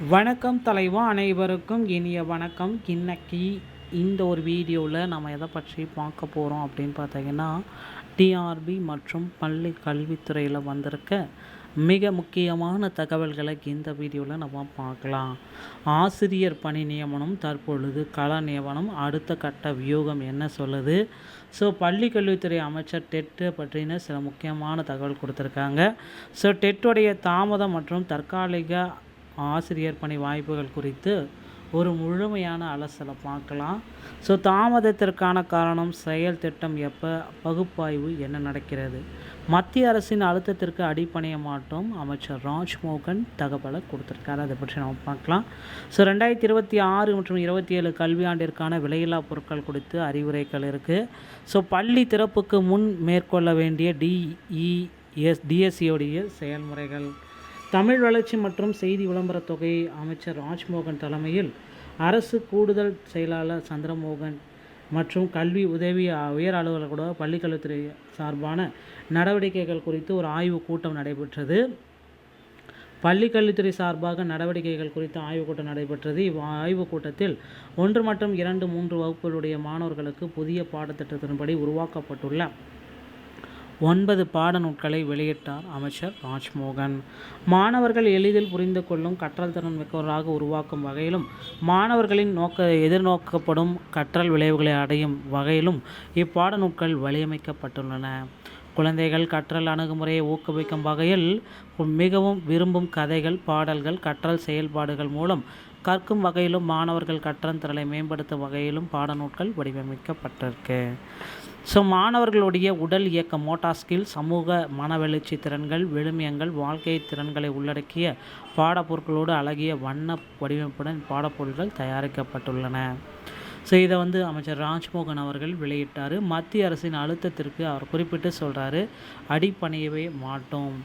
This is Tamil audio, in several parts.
வணக்கம் தலைவா, அனைவருக்கும் இனிய வணக்கம். இன்னைக்கு இந்த ஒரு வீடியோவில் நம்ம எதை பற்றி பார்க்க போகிறோம் அப்படின்னு பார்த்தீங்கன்னா, டிஆர்பி மற்றும் பள்ளி கல்வித்துறையில் வந்திருக்க மிக முக்கியமான தகவல்களை இந்த வீடியோவில் நம்ம பார்க்கலாம். ஆசிரியர் பணி நியமனம் தற்பொழுது கள நியமனம் அடுத்த கட்ட வியூகம் என்ன சொல்லுது? ஸோ பள்ளி கல்வித்துறை அமைச்சர் டெட்டை பற்றின சில முக்கியமான தகவல் கொடுத்துருக்காங்க. ஸோ டெட்டுடைய தாமதம் மற்றும் தற்காலிக ஆசிரியர் பணி வாய்ப்புகள் குறித்து ஒரு முழுமையான அலசலை பார்க்கலாம். ஸோ தாமதத்திற்கான காரணம், செயல் திட்டம் எப்போ, பகுப்பாய்வு என்ன நடக்கிறது, மத்திய அரசின் அழுத்தத்திற்கு அடிப்பணிய மாட்டோம் அமைச்சர் ராஜ்மோகன் தகவலை கொடுத்துருக்காரு. அதை பற்றி நம்ம பார்க்கலாம். ஸோ 2026 மற்றும் 27 கல்வியாண்டிற்கான விலையில்லா பொருட்கள் குறித்து அறிவுரைகள் இருக்குது. ஸோ பள்ளி திறப்புக்கு முன் மேற்கொள்ள வேண்டிய டிஎஸ்சியோடைய செயல்முறைகள், தமிழ் வளர்ச்சி மற்றும் செய்தி விளம்பர தொகை அமைச்சர் ராஜ்மோகன் தலைமையில் அரசு கூடுதல் செயலாளர் சந்திரமோகன் மற்றும் கல்வி உதவி உயர் அலுவலர்களோட பள்ளிக்கல்வித்துறை சார்பான நடவடிக்கைகள் குறித்து ஒரு ஆய்வுக் கூட்டம் நடைபெற்றது. பள்ளிக்கல்வித்துறை சார்பாக நடவடிக்கைகள் குறித்து ஆய்வுக் கூட்டம் நடைபெற்றது. ஆய்வுக் கூட்டத்தில் 1 மற்றும் 2, 3 வகுப்புகளுடைய மாணவர்களுக்கு புதிய பாடத்திட்டத்தின்படி உருவாக்கப்பட்டுள்ள 9 பாடநூல்களை வெளியிட்டார் அமைச்சர் ராஜ்மோகன். மாணவர்கள் எளிதில் புரிந்து கொள்ளும் கற்றல் திறன் மிக்கவராக உருவாக்கும் வகையிலும், மாணவர்களின் எதிர்நோக்கப்படும் கற்றல் விளைவுகளை அடையும் வகையிலும் இப்பாடநூல்கள் வடிவமைக்கப்பட்டுள்ளன. குழந்தைகள் கற்றல் அணுகுமுறையை ஊக்குவிக்கும் வகையில் மிகவும் விரும்பும் கதைகள், பாடல்கள், கற்றல் செயல்பாடுகள் மூலம் கற்கும் வகையிலும், மாணவர்கள் கற்றல் திறனை மேம்படுத்தும் வகையிலும் பாடநூல்கள் வடிவமைக்கப்பட்டிருக்கு. ஸோ மாணவர்களுடைய உடல் இயக்க மோட்டார் ஸ்கில், சமூக மனவெழுச்சி திறன்கள், விழுமியங்கள், வாழ்க்கை திறன்களை உள்ளடக்கிய பாடப்பொருட்களோடு அழகிய வண்ண வடிவமைப்புடன் பாடப்பொருட்கள் தயாரிக்கப்பட்டுள்ளன. ஸோ இதை அமைச்சர் ராஜ்மோகன் அவர்கள் வெளியிட்டார். மத்திய அரசின் அழுத்தத்திற்கு அவர் குறிப்பிட்டு சொல்கிறாரு, அடிப்பணியவே மாட்டோம்.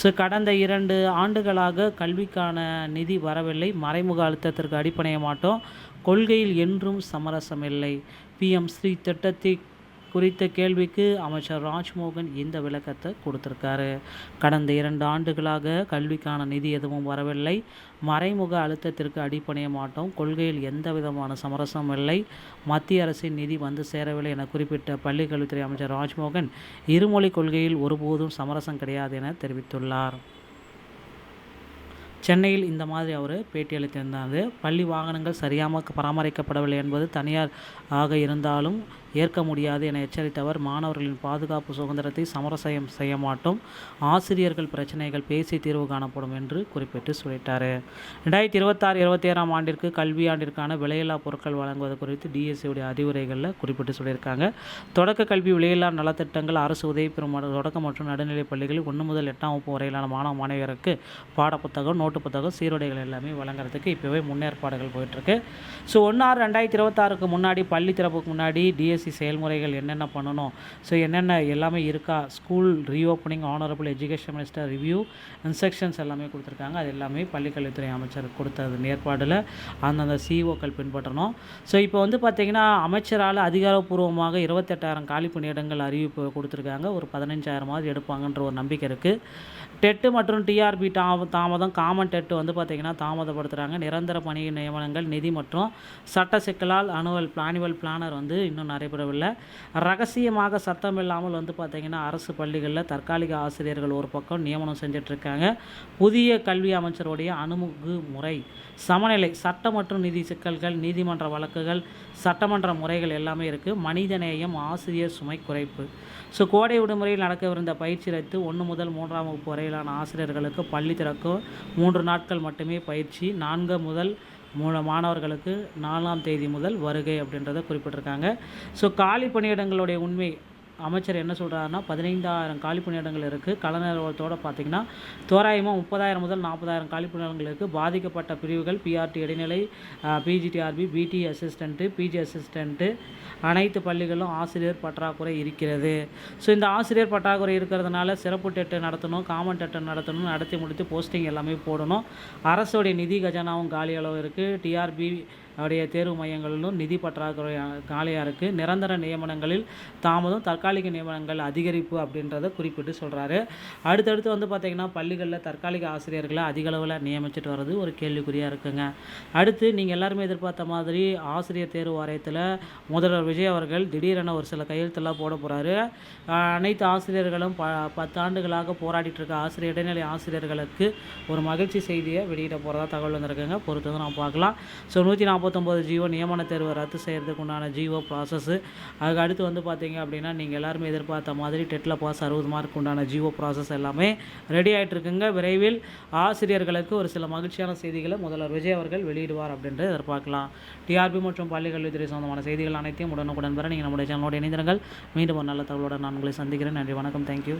ஸோ கடந்த 2 ஆண்டுகளாக கல்விக்கான நிதி வரவில்லை, மறைமுக அழுத்தத்திற்கு அடிப்பணிய மாட்டோம், கொள்கையில் என்றும் சமரசமில்லை. PM ஸ்ரீ திட்டத்தை குறித்த கேள்விக்கு அமைச்சர் ராஜ்மோகன் இந்த விளக்கத்தை கொடுத்துருக்காரு. கடந்த 2 ஆண்டுகளாக கல்விக்கான நிதி எதுவும் வரவில்லை, மறைமுக அழுத்தத்திற்கு அடிப்பணிய மாட்டோம், கொள்கையில் எந்த விதமான சமரசமும் இல்லை, மத்திய அரசின் நிதி சேரவில்லை என குறிப்பிட்ட பள்ளிக்கல்வித்துறை அமைச்சர் ராஜ்மோகன் இருமொழி கொள்கையில் ஒருபோதும் சமரசம் கிடையாது என தெரிவித்துள்ளார். சென்னையில் இந்த மாதிரி அவர் பேட்டியளித்திருந்தார். பள்ளி வாகனங்கள் சரியாக பராமரிக்கப்படவில்லை என்பது தனியார் ஆக இருந்தாலும் ஏற்க முடியாது என எச்சரித்த அவர், மாணவர்களின் பாதுகாப்பு சுதந்திரத்தை சமரசம் செய்ய மாட்டோம், ஆசிரியர்கள் பிரச்சனைகள் பேசி தீர்வு காணப்படும் என்று குறிப்பிட்டு சொல்லிட்டார். 2026-27 ஆண்டிற்கு கல்வியாண்டிற்கான விலையில்லா பொருட்கள் வழங்குவது குறித்து டிஎஸ்சியுடைய அறிவுரைகளில் குறிப்பிட்டு சொல்லியிருக்காங்க. தொடக்க கல்வி விலையில்லா நலத்திட்டங்கள், அரசு உதவி பெறும் தொடக்க மற்றும் நடுநிலைப் பள்ளிகளில் 1 முதல் 8ஆம் வகுப்பு வரையிலான மாணவ மாணவியருக்கு பாடப்புத்தகம், நோட்டு புத்தகம், சீருடைகள் எல்லாமே வழங்குறதுக்கு இப்போவே முன்னேற்பாடுகள் போயிட்டுருக்கு. ஸோ 1/6/2026க்கு முன்னாடி, பள்ளி திறப்புக்கு முன்னாடி டிஎஸ்சி செயல்முறைகள் என்னென்ன பண்ணணும், ஸோ என்னென்ன எல்லாமே இருக்கா, school reopening, honourable education minister review, instructions எல்லாமே கொடுத்துருக்காங்க. அது எல்லாமே பள்ளிக்கல்வித்துறை அமைச்சர் கொடுத்தது ஏற்பாடில் அந்தந்த சிஓக்கள் பின்பற்றணும். ஸோ இப்போ பார்த்திங்கன்னா, அமைச்சரால் அதிகாரப்பூர்வமாக 28,000 காலி பணியிடங்கள் அறிவிப்பு கொடுத்துருக்காங்க. ஒரு 15,000 எடுப்பாங்கன்ற ஒரு நம்பிக்கை இருக்குது. டெட்டு மற்றும் டிஆர்பி தாமதம், காமன் டெட்டு பார்த்திங்கன்னா தாமதப்படுத்துகிறாங்க. நிரந்தர பணி நியமனங்கள், நிதி மற்றும் சட்ட சிக்கலால் ஆனுவல் பிளானர் இன்னும் நடைபெறவில்லை. ரகசியமாக சத்தம் இல்லாமல் பார்த்திங்கன்னா அரசு பள்ளிகளில் தற்காலிக ஆசிரியர்கள் ஒரு பக்கம் நியமனம் செஞ்சிட்ருக்காங்க. புதிய கல்வி அமைச்சருடைய அணுகுமுறை சமநிலை, சட்ட மற்றும் நிதி சிக்கல்கள், நீதிமன்ற வழக்குகள், சட்டமன்ற முறைகள் எல்லாமே இருக்குது. மனிதநேயம், ஆசிரியர் சுமை குறைப்பு. ஸோ கோடை விடுமுறையில் நடக்கவிருந்த பயிற்சி ரத்து, 1 முதல் 3ஆம் வகுப்பு வரையிலான ஆசிரியர்களுக்கு பள்ளி திறக்கும் 3 நாட்கள் மட்டுமே பயிற்சி, 4 முதல் மாணவர்களுக்கு 4ஆம் தேதி முதல் வருகை அப்படின்றத குறிப்பிட்டிருக்காங்க. ஸோ காலி பணியிடங்களுடைய உண்மை அமைச்சர் என்ன சொல்கிறாருன்னா, 15,000 காலி பணியிடங்கள் இருக்குது. கள நிறுவனத்தோடு பார்த்திங்கன்னா தோராயமாக 30,000 முதல் 40,000 காலி பணியிடங்கள் இருக்குது. பாதிக்கப்பட்ட பிரிவுகள் பிஆர்டி இடைநிலை, பிஜிடிஆர்பி, பிடி அசிஸ்டண்ட்டு, பிஜி அசிஸ்டண்ட்டு, அனைத்து பள்ளிகளிலும் ஆசிரியர் பற்றாக்குறை இருக்கிறது. ஸோ இந்த ஆசிரியர் பற்றாக்குறை இருக்கிறதுனால சிறப்பு டெட்டு நடத்தணும், காமன் டெட்டு நடத்தணும், நடத்தி முடித்து போஸ்டிங் எல்லாமே போடணும். அரசுடைய நிதி கஜானாவும் காலி அளவு இருக்குது. டிஆர்பி உடைய தேர்வு மையங்களிலும் நிதி பற்றாக்குறை காலியாக இருக்குது. நிரந்தர நியமனங்களில் தாமதம், தற்காலிக நியமனங்கள் அதிகரிப்பு அப்படின்றத குறிப்பிட்டு சொல்கிறாரு. அடுத்தடுத்து வந்து பார்த்திங்கன்னா பள்ளிகளில் தற்காலிக ஆசிரியர்களை அதிக அளவில் நியமிச்சுட்டு வர்றது ஒரு கேள்விக்குறியாக இருக்குங்க. அடுத்து நீங்கள் எல்லாருமே எதிர்பார்த்த மாதிரி ஆசிரியர் தேர்வு வாரியத்தில் முதல்வர் விஜய் அவர்கள் திடீரென ஒரு சில கையெழுத்தெல்லாம் போட போகிறாரு. அனைத்து ஆசிரியர்களும் 10 ஆண்டுகளாக போராடிட்டு இருக்க இடைநிலை ஆசிரியர்களுக்கு ஒரு மகிழ்ச்சி செய்தியை வெளியிட போகிறதா தகவல் வந்திருக்குங்க. பொறுத்து வந்து நம்ம பார்க்கலாம். ஸோ 149 ஜிஓ நியமன தேர்வை ரத்து செய்கிறதுக்கு உண்டான ஜிஓ ப்ராசஸ்ஸு. அதுக்கு அடுத்து வந்து பார்த்தீங்க அப்படின்னா நீங்கள் எல்லாருமே எதிர்பார்த்த மாதிரி டெட்டில் பாஸ் 60 மார்க் உண்டான ஜிஓ ப்ராசஸ் எல்லாமே ரெடி ஆகிட்டு இருக்குங்க. விரைவில் ஆசிரியர்களுக்கு ஒரு சில மகிழ்ச்சியான செய்திகளை முதல்வர் விஜய் அவர்கள் வெளியிடுவார் அப்படின்றத எதிர்பார்க்கலாம். டிஆர்பி மற்றும் பள்ளி கல்வித்துறை சொந்தமான செய்திகள் அனைத்தையும் உடனுக்குடன் பெற நீங்கள் நம்முடைய சேனலோடு இணைந்திருங்கள். மீண்டும் ஒரு நல்ல தகவலோடு நான் உங்களை சந்திக்கிறேன். நன்றி, வணக்கம், தேங்க்யூ.